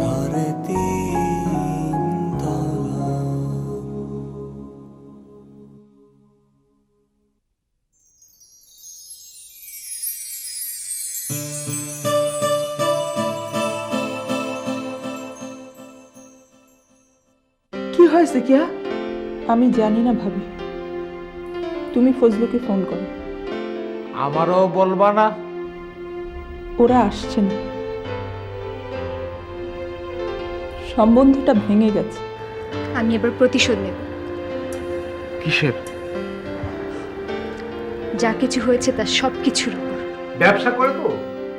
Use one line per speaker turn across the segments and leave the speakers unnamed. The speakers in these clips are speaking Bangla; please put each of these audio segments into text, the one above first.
সাড়ে তিন তলা।
কি হয়েছে কিয়া? আমি জানি না ভাবি, তুমি ফজলুকে ফোন করো।
আমারও বলবা না?
ওরা আসছে না, সম্বন্ধটা ভেঙে গেছে।
আমি এবার প্রতিশোধ নেব।
কিসের?
যা কিছু হয়েছে তার সব কিছুর উপর।
ব্যবসা করে তো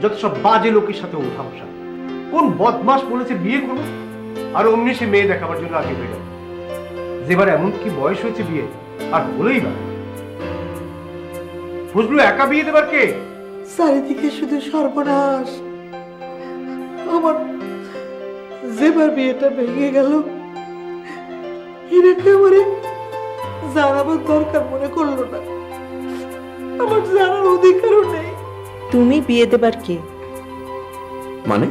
যত সব বাজে লোকের সাথে উঠা বসা। কোন বদমাস বলেছে বিয়ে করো, আর অমনি সে মেয়ে দেখাবার জন্য আগে হয়ে গেল। যেবার এমন কি বয়স হয়েছে বিয়ে, আর বলেই বা ফজলু একা বিয়ে দেবার কে?
চারিদিকে শুধু সর্বনাশ। আমার যেবার বিয়েটা ভেঙে গেল, এটাকে আমার জানাবার দরকার মনে করলো না। আমার জানার অধিকারও নেই।
তুমি বিয়ে দেবার কে?
মানে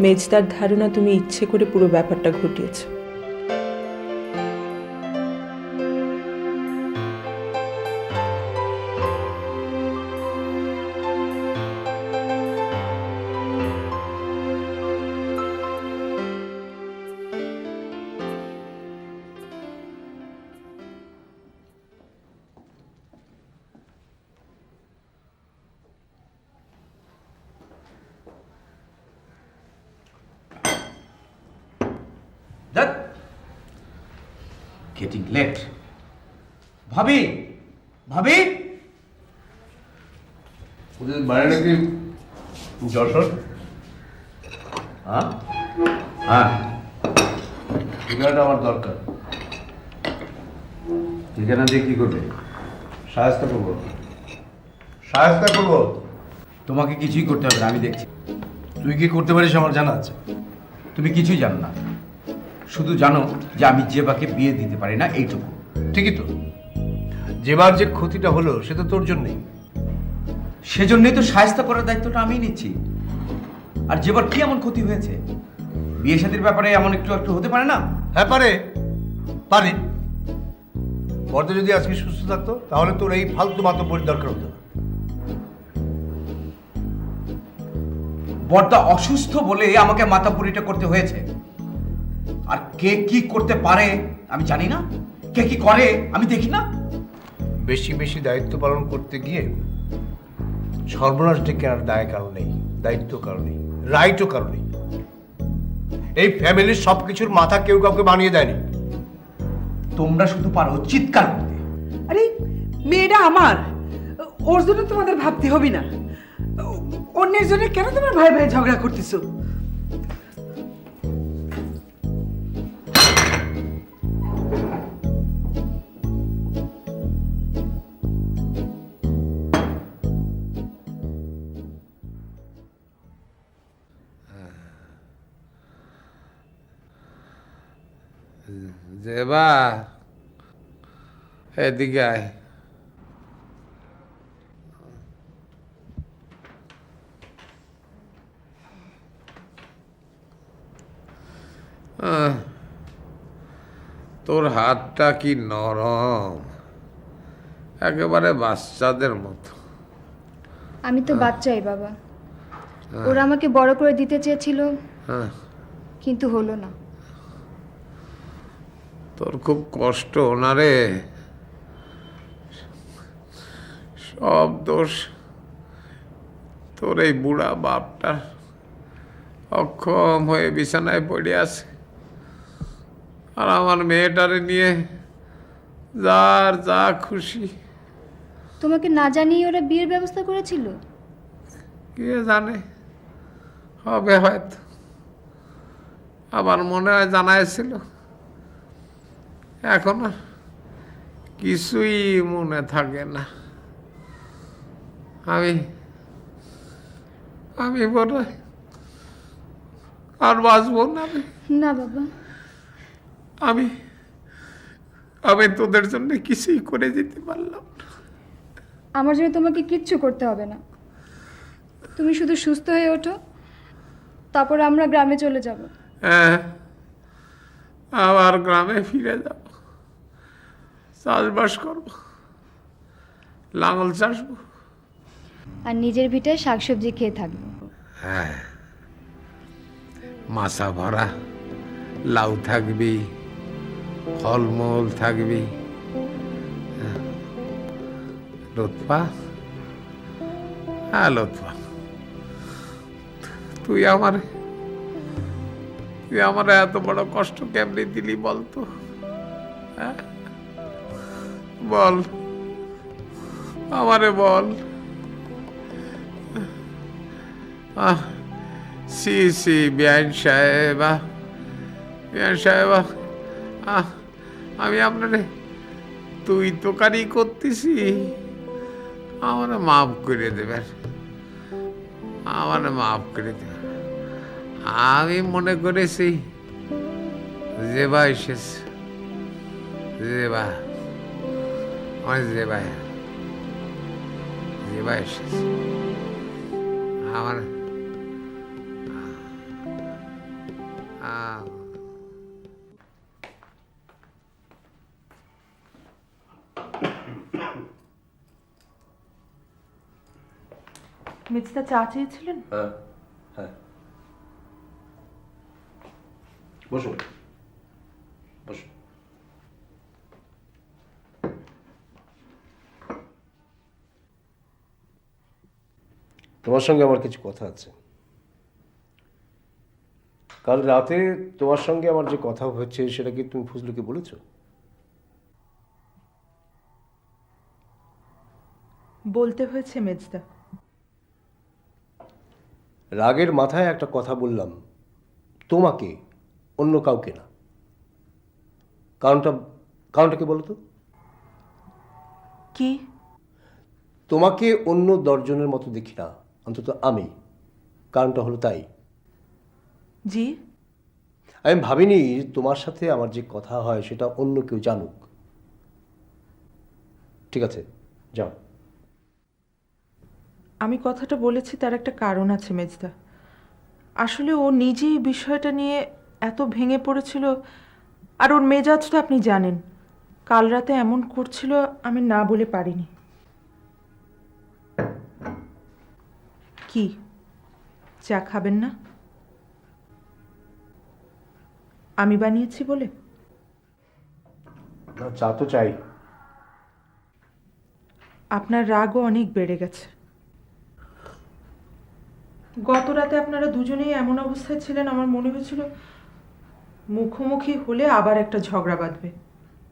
মেজদার ধারণা তুমি ইচ্ছে করে পুরো ব্যাপারটা ঘটিয়েছো।
Getting late. ভাবি, ভাবি,
ওদের বাড়ি নাকি যশোর?
হ্যাঁ হ্যাঁ,
ঠিকানাটা আমার দরকার।
ঠিকানা দিয়ে কি করবে?
সাহায্য করবো, সাহায্য করবো।
তোমাকে কিছুই করতে হবে না, আমি দেখছি।
তুই কি করতে পারিস আমার জানা আছে।
তুমি কিছুই জানো না, শুধু জানো যে আমি জেবাকে বিয়ে দিতে পারি না, এইটুকু।
ঠিকই তো, যেবার যে ক্ষতিটা হলো সেটা তোর জন্যই।
সেজন্যই তো সাহায্য করার দায়িত্বটা আমি নিচ্ছি। আর জেবার কি এমন ক্ষতি হয়েছে? বিয়ে শাদীর ব্যাপারে এমন একটু একটু হতে পারে না?
হ্যাঁ পারে, পারে। বর্দা যদি আজকে সুস্থ থাকতো তাহলে তোর এই ফালতু মাতব্বরির দরকার হতো না।
বড়দা অসুস্থ বলে আমাকে মাথাপুরিটা করতে হয়েছে। আর কে কি করতে পারে আমি জানি না, কে কি করে আমি দেখি না।
বেশি বেশি দায়িত্ব পালন করতে গিয়ে সর্বনাশ ডেকে আর দায় কারণ নেই, দায়িত্ব কারণ নেই, রাইটও কারণ নেই। এই ফ্যামিলির সবকিছুর মাথা কেউ কাউকে বানিয়ে দেয়নি।
তোমরা শুধু পারো চিৎকার করতে।
আরে মেয়েটা আমার, ওর জন্য তোমাদের ভাবতে হবে না। অন্যের জন্য কেন তোমার ভাই ভাই ঝগড়া করতেছো?
জেবা, এদিকে আয়। তোর হাতটা কি নরম, একেবারে বাচ্চাদের মতো।
আমি তো বাচ্চাই বাবা। ওরা আমাকে বড় করে দিতে চেয়েছিল,
হ্যাঁ,
কিন্তু হলো না।
তোর খুব কষ্ট না রে? সব দোষ তোর এই বুড়া বাপটার। অক্ষম হয়ে বিছানায় পড়ে আছে, আর আমার মেয়েটারে নিয়ে যার যা খুশি।
তোমাকে না জানিয়ে ওরা বিয়ের ব্যবস্থা করেছিল?
কে জানে, হবে হয়তো। আমার মনে হয় জানাইছিল, এখন আর কিছুই মনে থাকে না। আমি আমি বলে আর বাঁচবো না।
না বাবা,
আমি আমি তোদের জন্য কিছুই করে দিতে পারলাম না।
আমার জন্য তোমাকে কিচ্ছু করতে হবে না। তুমি শুধু সুস্থ হয়ে ওঠো, তারপর আমরা গ্রামে চলে যাব।
হ্যাঁ, আবার গ্রামে ফিরে যাব, চাষবাস করব, লাঙল চাষবো।
আর নিজের ভিটায় শাকসবজি খেয়ে থাকবো।
হ্যাঁ, মাছা ভরা লাউ থাকবি, ফলমূল থাকবি। লুৎফা, হ্যাঁ লুৎফা, তুই আমার এত বড় কষ্ট কেমনি দিলি বলতো? হ্যাঁ? বল, আমারে বল। সি সি বিআইন সাহেবা, আমি আপনারে তুই তোকারি করতেছি, আমার মাফ করে দেবেন, আমার মাফ করে দেবেন। আমি মনে করেছি জেবা এসেছে, জেবা, আমার জেবা এসেছে, আমার
মেজদা চা চেয়েছিলেন?
হ্যাঁ হ্যাঁ, বসুন বসুন। তোমার সঙ্গে আমার কিছু কথা আছে। কাল রাতে তোমার সঙ্গে আমার যে কথা হচ্ছে সেটা কি তুমি ফজলুকে বলেছো?
বলতে হয়েছে মেজদা।
রাগের মাথায় একটা কথা বললাম, তোমাকে, অন্য কাউকে না। কারণটা কি বলো তো?
কি?
তোমাকে অন্য 10 জনের মতো দেখি না, অন্তত আমি। কারণটা হলো তাই,
জি?
আমি ভাবিনি তোমার সাথে আমার যে কথা হয় সেটা অন্য কেউ জানুক। ঠিক আছে, যাও।
আমি কথাটা বলেছি তার একটা কারণ আছে মেজদা। আসলে ও নিজেই বিষয়টা নিয়ে এত ভেঙে পড়েছিল, আর ওর মেজাজটা আপনি জানেন। কাল রাতে এমন করছিল, আমি না বলে পারিনি। কি চা খাবেন না? আমি বানিয়েছি বলে?
না, চা তো চাই।
আপনার রাগও অনেক বেড়ে গেছে। গত রাতে আপনারা দুজনেই এমন অবস্থায় ছিলেন, আমার মনে হয়েছিল মুখোমুখি হলে আবার একটা ঝগড়া বাঁধবে।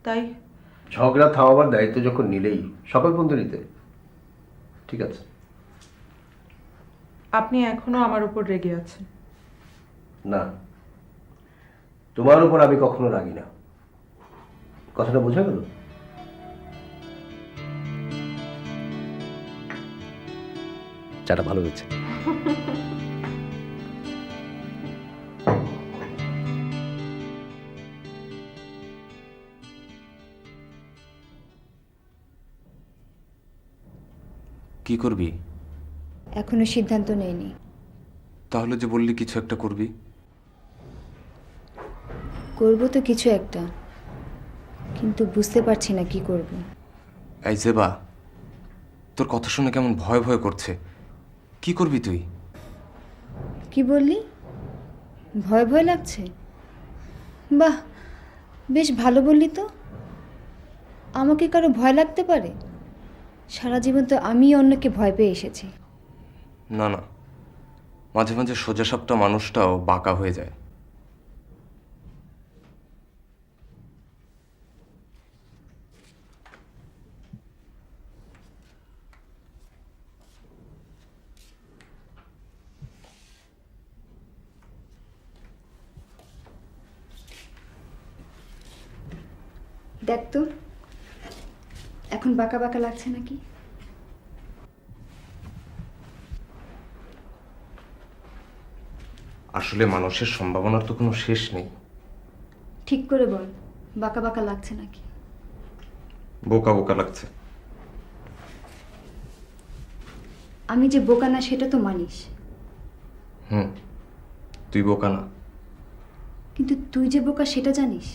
তাই
ঝগড়া থামাবার দায়িত্ব যখন নিলেই সকল বন্ধু নিতে। ঠিক আছে।
আপনি এখনো আমার উপর রেগে আছেন?
না, তোমার উপর আমি কখনো রাগি না। কথাটা বোঝা গেল? চাটা ভালো হয়েছে।
কি করবি?
এখনো সিদ্ধান্ত নেইনি।
তাহলে যে বললি কিছু একটা করবি।
করব তো কিছু একটা, কিন্তু বুঝতে পারছি না কি করব।
এই জেবা, তোর কথা শুনে কেমন ভয় ভয় করছে। কি করবি তুই?
কি বললি? ভয় ভয় লাগছে? বাহ, বেশ ভালো বললি তো। আমাকে কারো ভয় লাগতে পারে? সারা জীবন তো আমি অন্যকে ভয় পেয়ে এসেছি।
না না, মাঝে মাঝে সোজাসাপটা মানুষটাও বাঁকা হয়ে যায়।
দেখ তো, এখন বাঁকা বাঁকা লাগছে নাকি?
আসলে মানুষের সম্ভাবনার তো কোনো শেষ নেই।
ঠিক করে বল, বাঁকা বাঁকা লাগছে নাকি?
বোকা বোকা লাগছে।
আমি যে বোকা না সেটা তো মানিস।
হুম, তুই বোকা না।
কিন্তু তুই যে বোকা সেটা জানিস।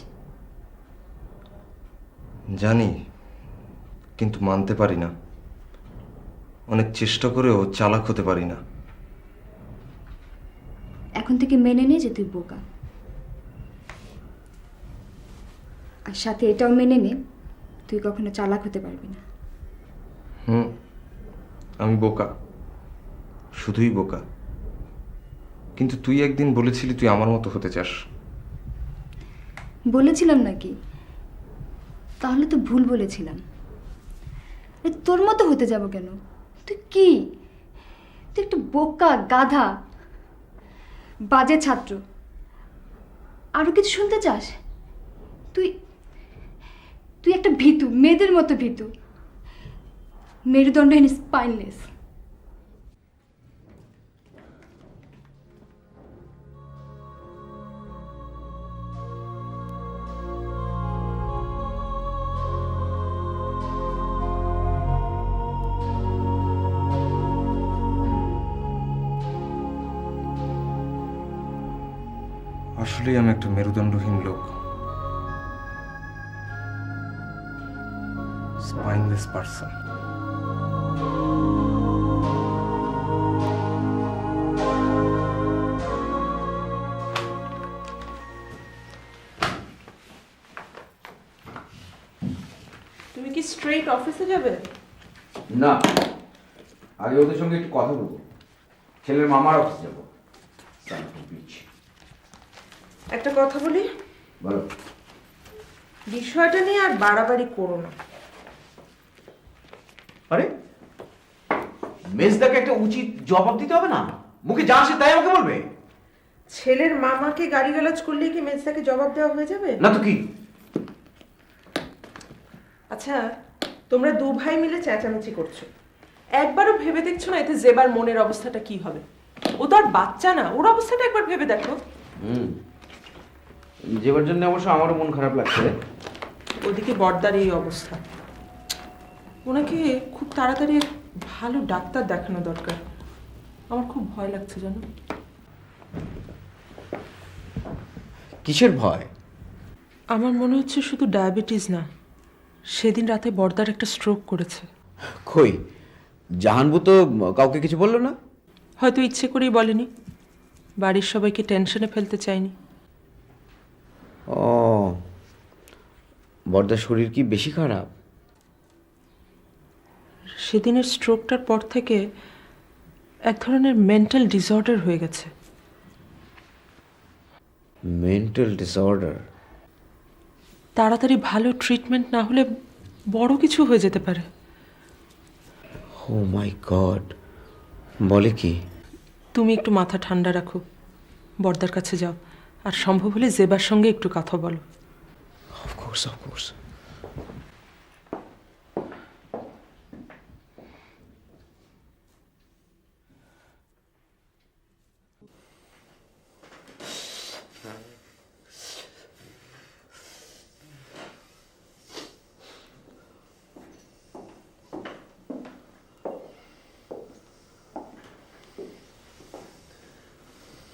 জানি, কিন্তু মানতে পারি না। অনেক চেষ্টা করেও চালাক হতে পারি না।
এখন থেকে মেনে নে যে তুই বোকা, আর সাথে এটাও মেনে নে তুই কখনো চালাক হতে পারবি না।
আমি বোকা, শুধুই বোকা। কিন্তু তুই একদিন বলেছিলি তুই আমার মতো হতে চাস।
বলেছিলাম নাকি? তাহলে তো ভুল বলেছিলাম। তোর মতো হতে যাব কেন? তুই কি? তুই একটা বোকা, গাধা, বাজে ছাত্র। আরো কিছু শুনতে চাস? তুই তুই একটা ভীতু, মেয়েদের মতো ভীতু, মেরুদণ্ডহীন, স্পাইনলেস।
আসলেই আমি একটা মেরুদণ্ডহীন লোক, স্পাইনলেস পারসন।
তুমি কি স্ট্রেট অফিসে যাবে?
না, আগে ওদের সঙ্গে একটু কথা বলবো। ছেলের মামার অফিস যাবো।
একটা কথা বলি,
বলো।
বিষয়টা নিয়ে আর বাড়াবাড়ি করো না।
আরে মেজদাকে একটা উচিত জবাব দিতে হবে না? মুখে যা আসে তাই আমাকে বলবে?
ছেলের মামাকে গালিগালাজ করলেই কি মেজদাকে জবাব দেওয়া হয়ে যাবে?
না তো কি?
আচ্ছা, তোমরা দু ভাই মিলে চেঁচামেচি করছো, একবারও ভেবে দেখছো না এতে জেবার মনের অবস্থাটা কি হবে? ও তো আর বাচ্চা না, ওর অবস্থাটা একবার ভেবে দেখো।
যেবার জন্য অবশ্য আমারও মন খারাপ লাগছে।
ওদিকে বড়দার এই অবস্থা, ওনাকে খুব তাড়াতাড়ি ভালো ডাক্তার দেখানো দরকার। আমার খুব ভয় লাগছে জানো।
কিসের ভয়?
আমার মনে হচ্ছে শুধু ডায়াবেটিস না, সেদিন রাতে বড়দার একটা স্ট্রোক করেছে।
কই, জাহানবু তো কাউকে কিছু বললো না।
হয়তো ইচ্ছে করেই বলেনি, বাড়ির সবাইকে টেনশনে ফেলতে চায়নি।
ও, বড়দার শরীর কি বেশি খারাপ?
সেদিনের স্ট্রোকটার পর থেকে এক ধরনের মেন্টাল ডিসঅর্ডার হয়ে গেছে।
Mental disorder?
তাড়াতাড়ি ভালো ট্রিটমেন্ট না হলে বড় কিছু হয়ে যেতে পারে।
ও মাই গড, বলে কি?
তুমি একটু মাথা ঠান্ডা রাখো, বড়দার কাছে যাও, আর সম্ভব হলে জেবার সঙ্গে একটু কথা বলো।
Of course, of course.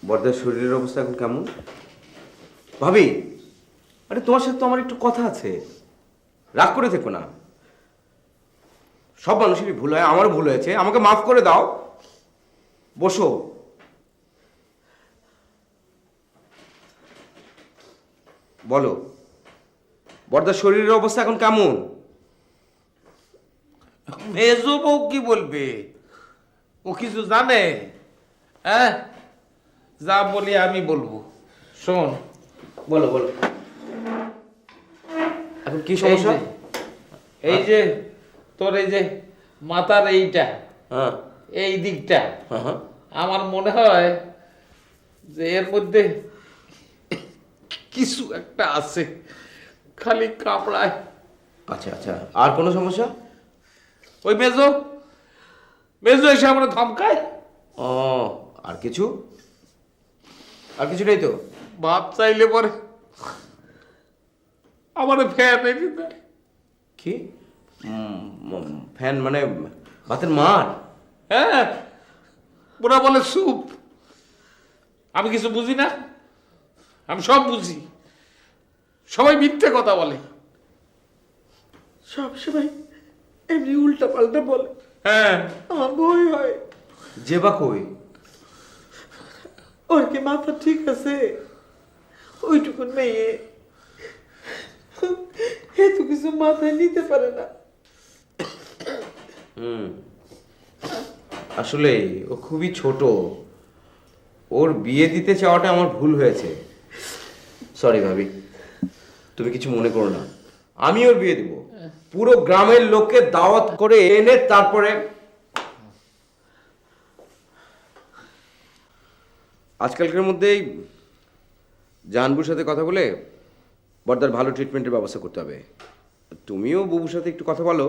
বড়দার শরীরের অবস্থা এখন কেমন? ভাবি, আরে তোমার সাথে তো আমার একটু কথা আছে, রাগ করে থেকো না। সব মানুষেরই ভুল হয়, আমারও ভুল হয়েছে, আমাকে মাফ করে দাও। বসো। বলো, বড়দার শরীরের অবস্থা এখন কেমন?
মেজো বউ কি বলবে? ও কিছু জানে? হ্যাঁ, যা বলি আমি বলবো, শোন।
বলো বলো, এখন কি সমস্যা?
এই যে তোর এই যে মাথার এইটা,
হ্যাঁ
এই দিকটা,
হ্যাঁ,
আমার মনে হয় যে এর মধ্যে কিছু একটা আছে, খালি কাপড়ায়।
আচ্ছা আচ্ছা, আর কোনো সমস্যা?
ওই মেজো মেজো এসে আমরা ধমকায়।
ও, আর কিছু? আর কিছু নেই তো?
ভাত চাইলে পরে আমার ফ্যান এনে দেয়।
কি ফ্যান মানে ভাতের মার?
হ্যাঁ, ওরা বলে স্যুপ। আমি কিছু বুঝি না? আমি সব বুঝি। সবাই মিথ্যে কথা বলে।
সব সময় এমনি উল্টা পাল্টা বলে,
হ্যাঁ,
আমার ভয় হয়।
জেবা কই?
ওর কি মাথা ঠিক আছে? ওইটুকুন মেয়ে এত কিছু মাথায় নিতে পারে না।
আসলে ও খুবই ছোট, ওর বিয়ে দিতে চাওয়াটা আমার ভুল হয়েছে। সরি ভাবি, তুমি কিছু মনে করো না, আমি ওর বিয়ে দিব। পুরো গ্রামের লোককে দাওয়াত করে এনে তারপরে আজকালকার মধ্যেই জাহানবুর সাথে কথা বলে বর্দার ভালো ট্রিটমেন্টের ব্যবস্থা করতে হবে। তুমিও বুবুর সাথে একটু কথা বলো,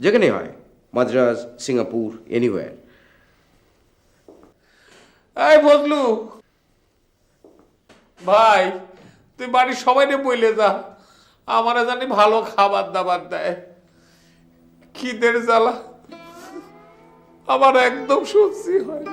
যেখানেই হয়, মাদ্রাজ, সিঙ্গাপুর, এনিওয়্যার।
এই বদলু ভাই, তুই বাড়ির সবাইকে বইলে যা, আমারা জানি ভালো খাবার দাবার দেয়। খিদের জ্বালা আমার একদম সহ্য হয় না।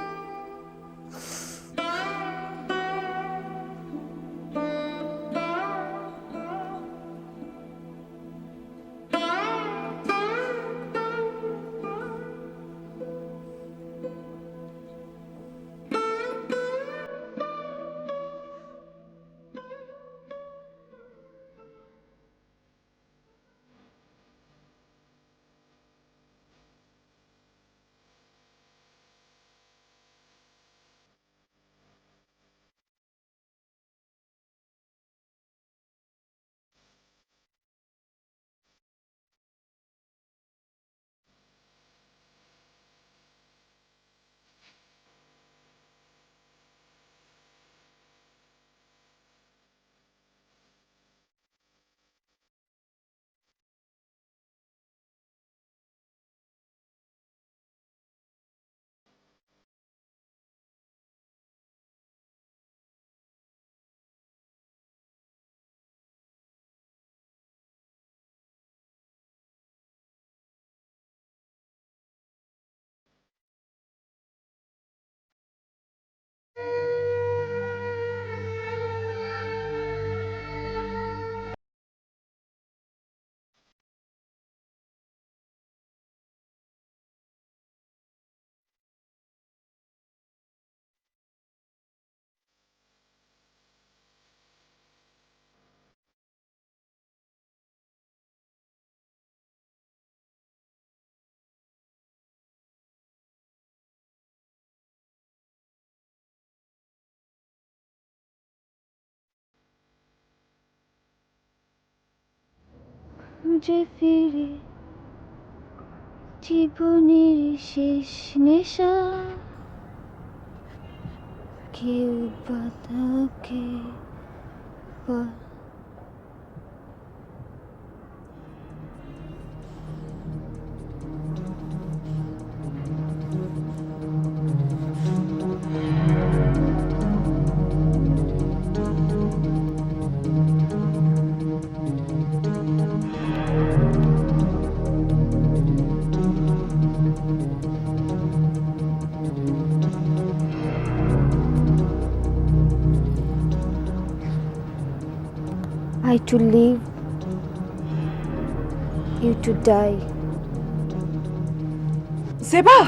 যে ফিরে জীবনের শেষ নেশা, কেউ বা তাকে I to live, you to die.
Zeba